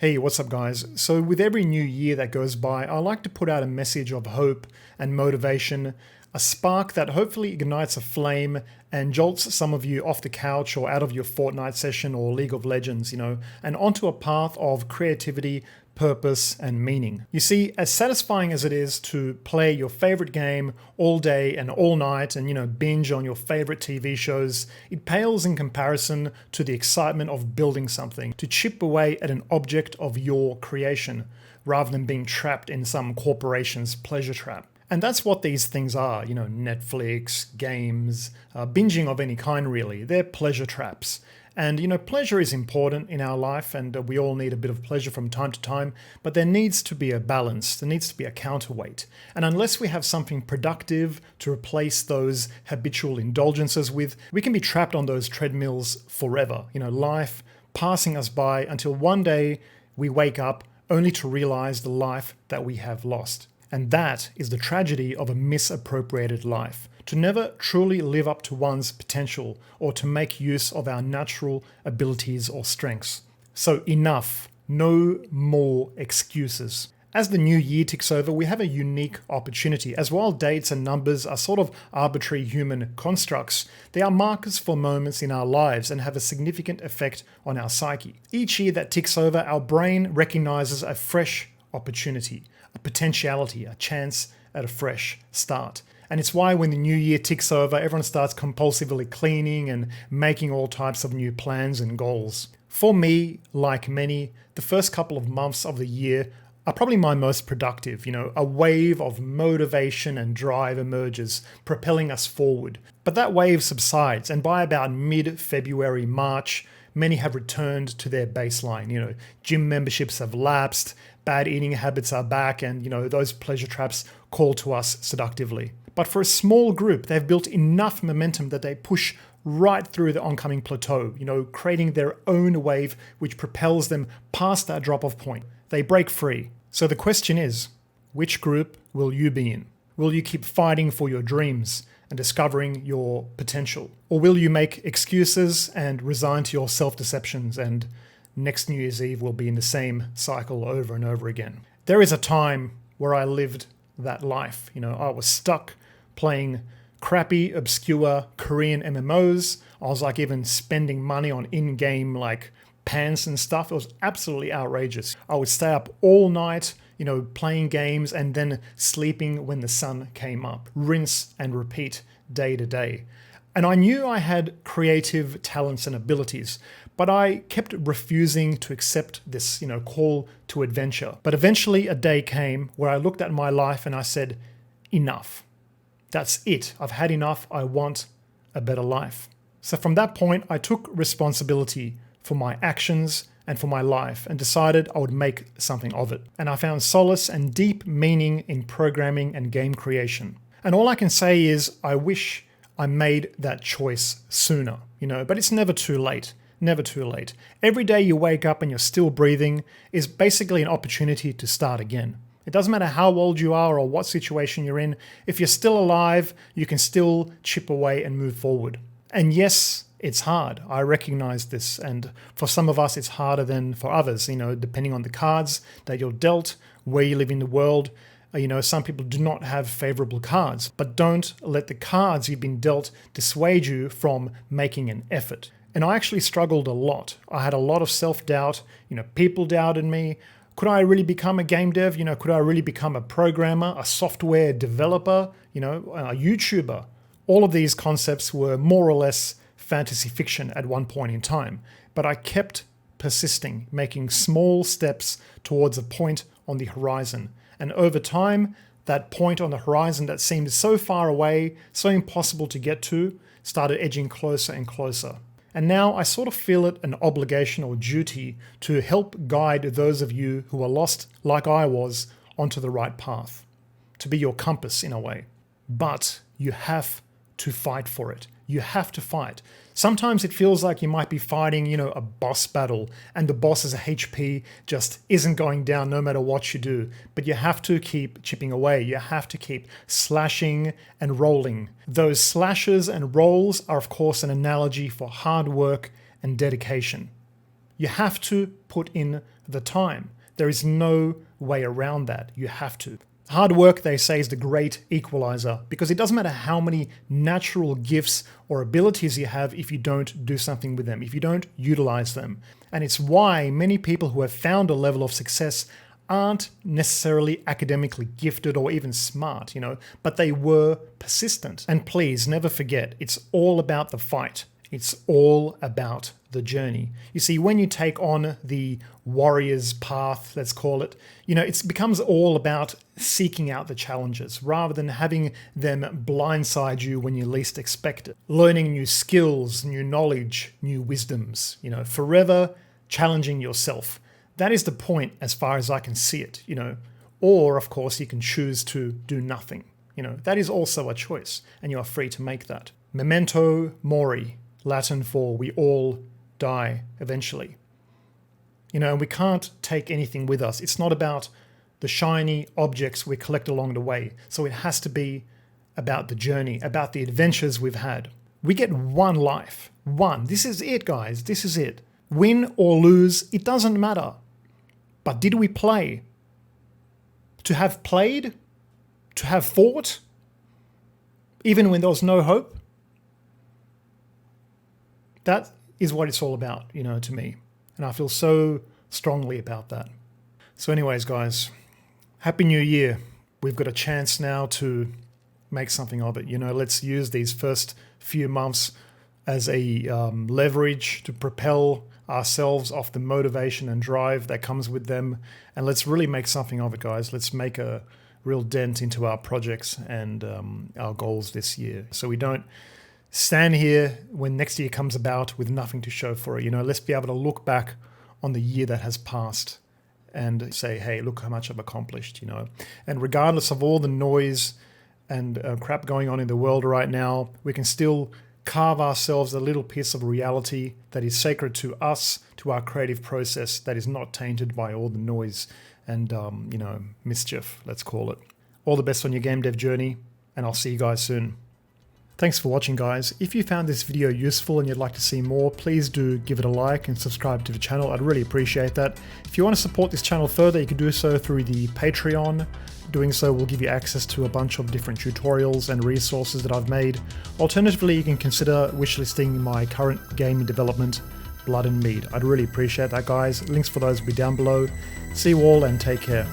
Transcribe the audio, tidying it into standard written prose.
Hey, what's up guys? So with every new year that goes by, I like to put out a message of hope and motivation, a spark that hopefully ignites a flame and jolts some of you off the couch or out of your Fortnite session or League of Legends, and onto a path of creativity, purpose, and meaning. You see, as satisfying as it is to play your favorite game all day and all night and, binge on your favorite TV shows, it pales in comparison to the excitement of building something, to chip away at an object of your creation, rather than being trapped in some corporation's pleasure trap. And that's what these things are, Netflix, games, binging of any kind really. They're pleasure traps. And pleasure is important in our life and we all need a bit of pleasure from time to time, but there needs to be a balance, there needs to be a counterweight. And unless we have something productive to replace those habitual indulgences with, we can be trapped on those treadmills forever. Life passing us by until one day we wake up only to realize the life that we have lost. And that is the tragedy of a misappropriated life. To never truly live up to one's potential or to make use of our natural abilities or strengths. So enough, no more excuses. As the new year ticks over, we have a unique opportunity. As while dates and numbers are sort of arbitrary human constructs, they are markers for moments in our lives and have a significant effect on our psyche. Each year that ticks over, our brain recognizes a fresh opportunity, a potentiality, a chance at a fresh start. And it's why when the new year ticks over, everyone starts compulsively cleaning and making all types of new plans and goals. For me, like many, the first couple of months of the year are probably my most productive. A wave of motivation and drive emerges, propelling us forward. But that wave subsides, and by about mid-February, March, many have returned to their baseline. Gym memberships have lapsed, bad eating habits are back, and those pleasure traps call to us seductively. But for a small group, they've built enough momentum that they push right through the oncoming plateau, creating their own wave which propels them past that drop-off point. They break free. So the question is, which group will you be in? Will you keep fighting for your dreams and discovering your potential? Or will you make excuses and resign to your self-deceptions and next New Year's Eve will be in the same cycle over and over again? There is a time where I lived that life. I was stuck playing crappy, obscure Korean MMOs. I was even spending money on in-game pants and stuff. It was absolutely outrageous. I would stay up all night, playing games and then sleeping when the sun came up. Rinse and repeat day to day. And I knew I had creative talents and abilities, but I kept refusing to accept this, call to adventure. But eventually a day came where I looked at my life and I said, enough. That's it. I've had enough. I want a better life. So from that point, I took responsibility for my actions and for my life and decided I would make something of it. And I found solace and deep meaning in programming and game creation. And all I can say is I wish I made that choice sooner, but it's never too late. Never too late. Every day you wake up and you're still breathing is basically an opportunity to start again. It doesn't matter how old you are or what situation you're in. If you're still alive, you can still chip away and move forward. And yes, it's hard. I recognize this. And for some of us, it's harder than for others, depending on the cards that you're dealt, where you live in the world. Some people do not have favorable cards, but don't let the cards you've been dealt dissuade you from making an effort. And I actually struggled a lot. I had a lot of self-doubt. People doubted me. Could I really become a game dev? Could I really become a programmer, a software developer, a YouTuber? All of these concepts were more or less fantasy fiction at one point in time, but I kept persisting, making small steps towards a point on the horizon. And over time, that point on the horizon that seemed so far away, so impossible to get to, started edging closer and closer. And now I sort of feel it an obligation or duty to help guide those of you who are lost like I was onto the right path, to be your compass in a way. But you have to fight for it. You have to fight. Sometimes it feels like you might be fighting, a boss battle and the boss's HP just isn't going down no matter what you do. But you have to keep chipping away. You have to keep slashing and rolling. Those slashes and rolls are of course an analogy for hard work and dedication. You have to put in the time. There is no way around that. You have to. Hard work, they say, is the great equalizer, because it doesn't matter how many natural gifts or abilities you have if you don't do something with them, if you don't utilize them. And it's why many people who have found a level of success aren't necessarily academically gifted or even smart, but they were persistent. And please never forget, it's all about the fight. It's all about the journey. You see, when you take on the warrior's path, let's call it, it becomes all about seeking out the challenges rather than having them blindside you when you least expect it. Learning new skills, new knowledge, new wisdoms, forever challenging yourself. That is the point as far as I can see it, Or, of course, you can choose to do nothing. That is also a choice, and you are free to make that. Memento mori, Latin for we all die eventually. And we can't take anything with us. It's not about the shiny objects we collect along the way. So it has to be about the journey, about the adventures we've had. We get one life. One. This is it, guys. This is it. Win or lose, it doesn't matter. But did we play? To have played? To have fought? Even when there was no hope? That is what it's all about, to me. And I feel so strongly about that. So anyways, guys, Happy New Year. We've got a chance now to make something of it. Let's use these first few months as a leverage to propel ourselves off the motivation and drive that comes with them. And let's really make something of it, guys. Let's make a real dent into our projects and our goals this year. So we don't stand here when next year comes about with nothing to show for it. Let's be able to look back on the year that has passed and say, hey, look how much I've accomplished, And regardless of all the noise and crap going on in the world right now, we can still carve ourselves a little piece of reality that is sacred to us, to our creative process, that is not tainted by all the noise and, mischief, let's call it. All the best on your game dev journey, and I'll see you guys soon. Thanks for watching, guys. If you found this video useful and you'd like to see more, please do give it a like and subscribe to the channel. I'd really appreciate that. If you want to support this channel further, you can do so through the Patreon. Doing so will give you access to a bunch of different tutorials and resources that I've made. Alternatively, you can consider wishlisting my current game in development, Blood and Mead. I'd really appreciate that, guys. Links for those will be down below. See you all and take care.